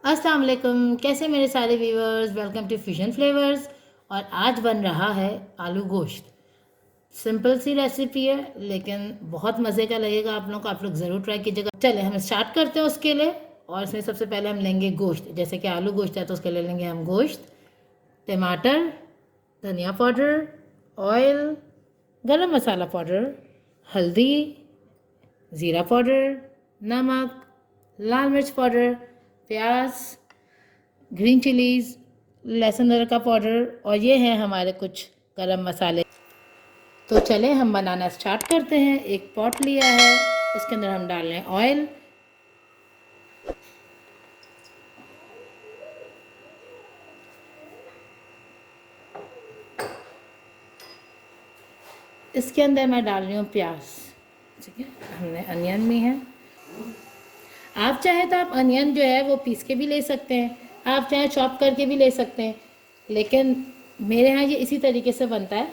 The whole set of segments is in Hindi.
अस्सलाम वालेकुम, कैसे मेरे सारे viewers. Welcome to Fusion Flavours. और आज बन रहा है आलू गोश्त। सिंपल सी रेसिपी है लेकिन बहुत मज़े का लगेगा आप लोगों को। आप लोग ज़रूर ट्राई कीजिएगा। चले हम स्टार्ट करते हैं उसके लिए। और इसमें सबसे पहले हम लेंगे गोश्त। जैसे कि आलू गोश्त है तो उसके लिए लेंगे हम गोश्त, टमाटर, धनिया पाउडर, ऑयल, गरम मसाला पाउडर, हल्दी, ज़ीरा पाउडर, नमक, लाल मिर्च पाउडर, प्याज, ग्रीन चिलीज़, लहसुन अदरक का पाउडर और ये हैं हमारे कुछ गरम मसाले। तो चलें हम बनाना स्टार्ट करते हैं। एक पॉट लिया है, उसके अंदर हम डाल रहे हैं ऑयल। इसके अंदर मैं डाल रही हूँ प्याज। ठीक है, हमने अनियन भी है। आप चाहें तो आप अनियन जो है वो पीस के भी ले सकते हैं, आप चाहें चॉप करके भी ले सकते हैं, लेकिन मेरे यहाँ ये इसी तरीके से बनता है।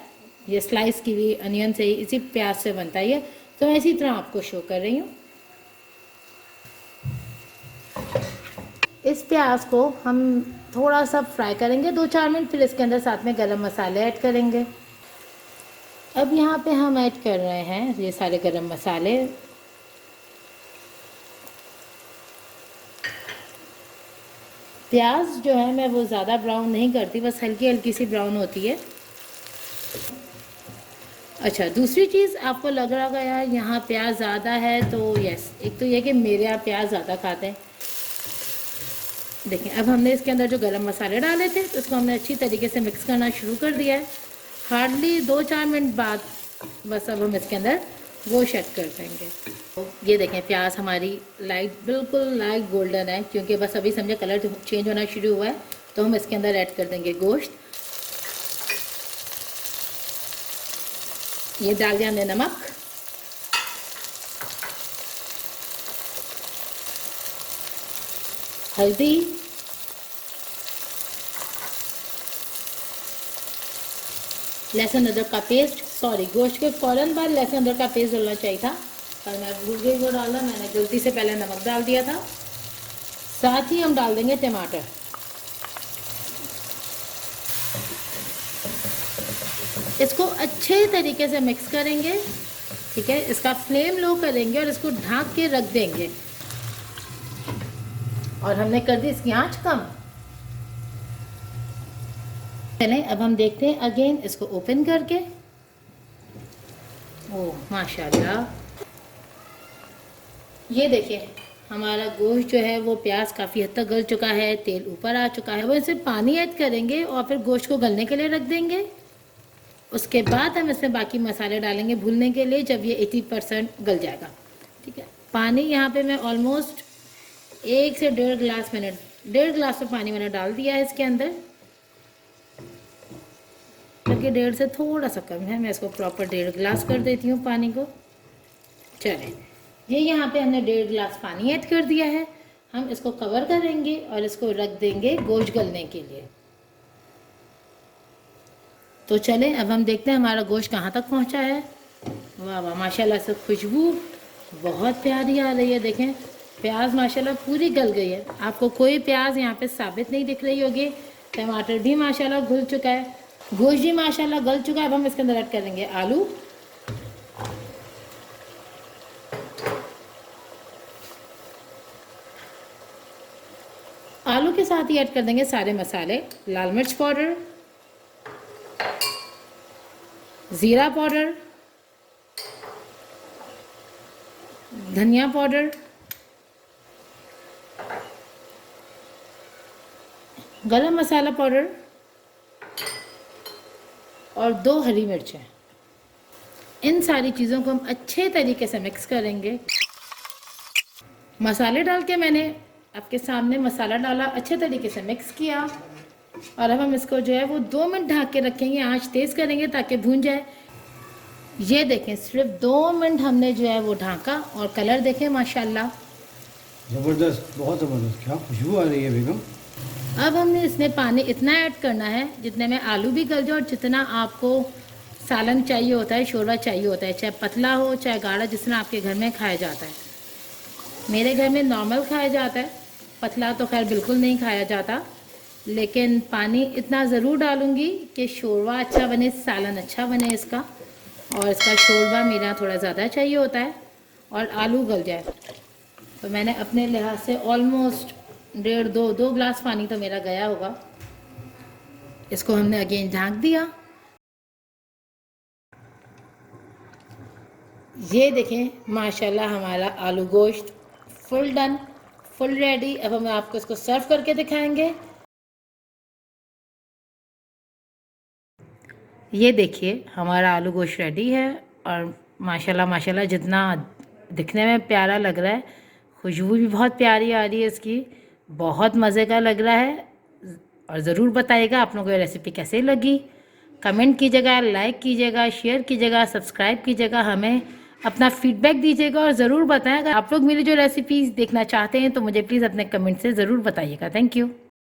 ये स्लाइस की हुई अनियन से ही, इसी प्याज से बनता है ये। तो मैं इसी तरह आपको शो कर रही हूँ। इस प्याज को हम थोड़ा सा फ्राई करेंगे 2-4 मिनट, फिर इसके अंदर साथ में गरम मसाले ऐड करेंगे। अब यहाँ पे हम ऐड कर रहे हैं ये सारे गरम मसाले। प्याज जो है मैं वो ज़्यादा ब्राउन नहीं करती, बस हल्की हल्की सी ब्राउन होती है। अच्छा, दूसरी चीज़ आपको लग रहा होगा यार यहाँ प्याज ज़्यादा है, तो यस, एक तो ये कि मेरे यहाँ प्याज ज़्यादा खाते हैं। देखिए, अब हमने इसके अंदर जो गरम मसाले डाले थे तो उसको हमने अच्छी तरीके से मिक्स करना शुरू कर दिया है। हार्डली 2-4 मिनट बाद बस अब हम इसके अंदर गोश्त ऐड कर देंगे। तो ये देखें प्याज हमारी बिल्कुल लाइट गोल्डन है, क्योंकि बस अभी समझे कलर चेंज होना शुरू हुआ है। तो हम इसके अंदर ऐड कर देंगे गोश्त। ये डाल दिया हमने नमक, हल्दी, लहसुन अदरक का पेस्ट। सॉरी, गोश्त के फ़ौरन बाद लहसुन अदरक का पेस्ट डालना चाहिए था, पर मैं भूल गई वो डालना। मैंने गलती से पहले नमक डाल दिया था। साथ ही हम डाल देंगे टमाटर। इसको अच्छे तरीके से मिक्स करेंगे। ठीक है, इसका फ्लेम लो करेंगे और इसको ढक के रख देंगे। और हमने कर दी इसकी आंच कम। चलें अब हम देखते हैं अगेन इसको ओपन करके। ओह माशाल्लाह, ये देखिए हमारा गोश्त जो है वो प्याज काफ़ी हद तक गल चुका है, तेल ऊपर आ चुका है। वो इसे पानी ऐड करेंगे और फिर गोश्त को गलने के लिए रख देंगे। उसके बाद हम इसमें बाकी मसाले डालेंगे भूनने के लिए, जब ये 80% गल जाएगा। ठीक है, पानी यहाँ पे मैं ऑलमोस्ट 1 से 1.5 गिलास तो पानी मैंने डाल दिया है इसके अंदर, क्योंकि 1.5 से थोड़ा सा कम है। मैं इसको प्रॉपर 1.5 गिलास कर देती हूँ पानी को। चलें, ये यहाँ पे हमने 1.5 गिलास पानी ऐड कर दिया है। हम इसको कवर करेंगे और इसको रख देंगे गोश्त गलने के लिए। तो चलें अब हम देखते हैं हमारा गोश्त कहाँ तक पहुँचा है। वाह वाह, माशाल्लाह से खुशबू बहुत प्यारी आ रही है। देखें प्याज माशाल्लाह पूरी गल गई है, आपको कोई प्याज यहाँ पे साबित नहीं दिख रही होगी। टमाटर भी माशाल्लाह घुल चुका है, गोश्त भी माशाल्लाह गल चुका है। अब हम इसके अंदर ऐड करेंगे आलू। आलू के साथ ही ऐड कर देंगे सारे मसाले, लाल मिर्च पाउडर, ज़ीरा पाउडर, धनिया पाउडर, गरम मसाला पाउडर और 2 हरी मिर्चें। इन सारी चीज़ों को हम अच्छे तरीके से मिक्स करेंगे। मसाले डाल के मैंने आपके सामने मसाला डाला, अच्छे तरीके से मिक्स किया। और अब हम इसको जो है वो 2 मिनट ढक के रखेंगे, आंच तेज़ करेंगे ताकि भून जाए। ये देखें सिर्फ 2 मिनट हमने जो है वो ढाका और कलर देखें माशाल्लाह ज़बरदस्त, बहुत ज़बरदस्त, क्या खुशबू आ रही है बेगम। अब हमने इसमें पानी इतना ऐड करना है जितने में आलू भी गल जाए और जितना आपको सालन चाहिए होता है, शोरबा चाहिए होता है, चाहे पतला हो चाहे गाढ़ा, जिस तरह आपके घर में खाया जाता है। मेरे घर में नॉर्मल खाया जाता है, पतला तो खैर बिल्कुल नहीं खाया जाता, लेकिन पानी इतना ज़रूर डालूँगी कि शोरबा अच्छा बने, सालन अच्छा बने इसका। और इसका शोरबा मेरा थोड़ा ज़्यादा चाहिए होता है और आलू गल जाए। तो मैंने अपने लिहाज से ऑलमोस्ट 1.5-2 गिलास पानी तो मेरा गया होगा। इसको हमने अगेन ढक दिया। ये देखें माशाल्लाह हमारा आलू गोश्त फुल डन, फुल रेडी। अब हम आपको इसको सर्व करके दिखाएंगे। ये देखिए हमारा आलू गोश्त रेडी है और माशाल्लाह माशाल्लाह जितना दिखने में प्यारा लग रहा है, खुशबू भी बहुत प्यारी आ रही है इसकी, बहुत मज़े का लग रहा है। और ज़रूर बताइएगा आप लोगों को ये रेसिपी कैसे लगी। कमेंट कीजिएगा, लाइक कीजिएगा, शेयर कीजिएगा, सब्सक्राइब कीजिएगा, हमें अपना फीडबैक दीजिएगा और ज़रूर बताएं। अगर आप लोग मेरी जो रेसिपीज़ देखना चाहते हैं तो मुझे प्लीज़ अपने कमेंट से ज़रूर बताइएगा। Thank you.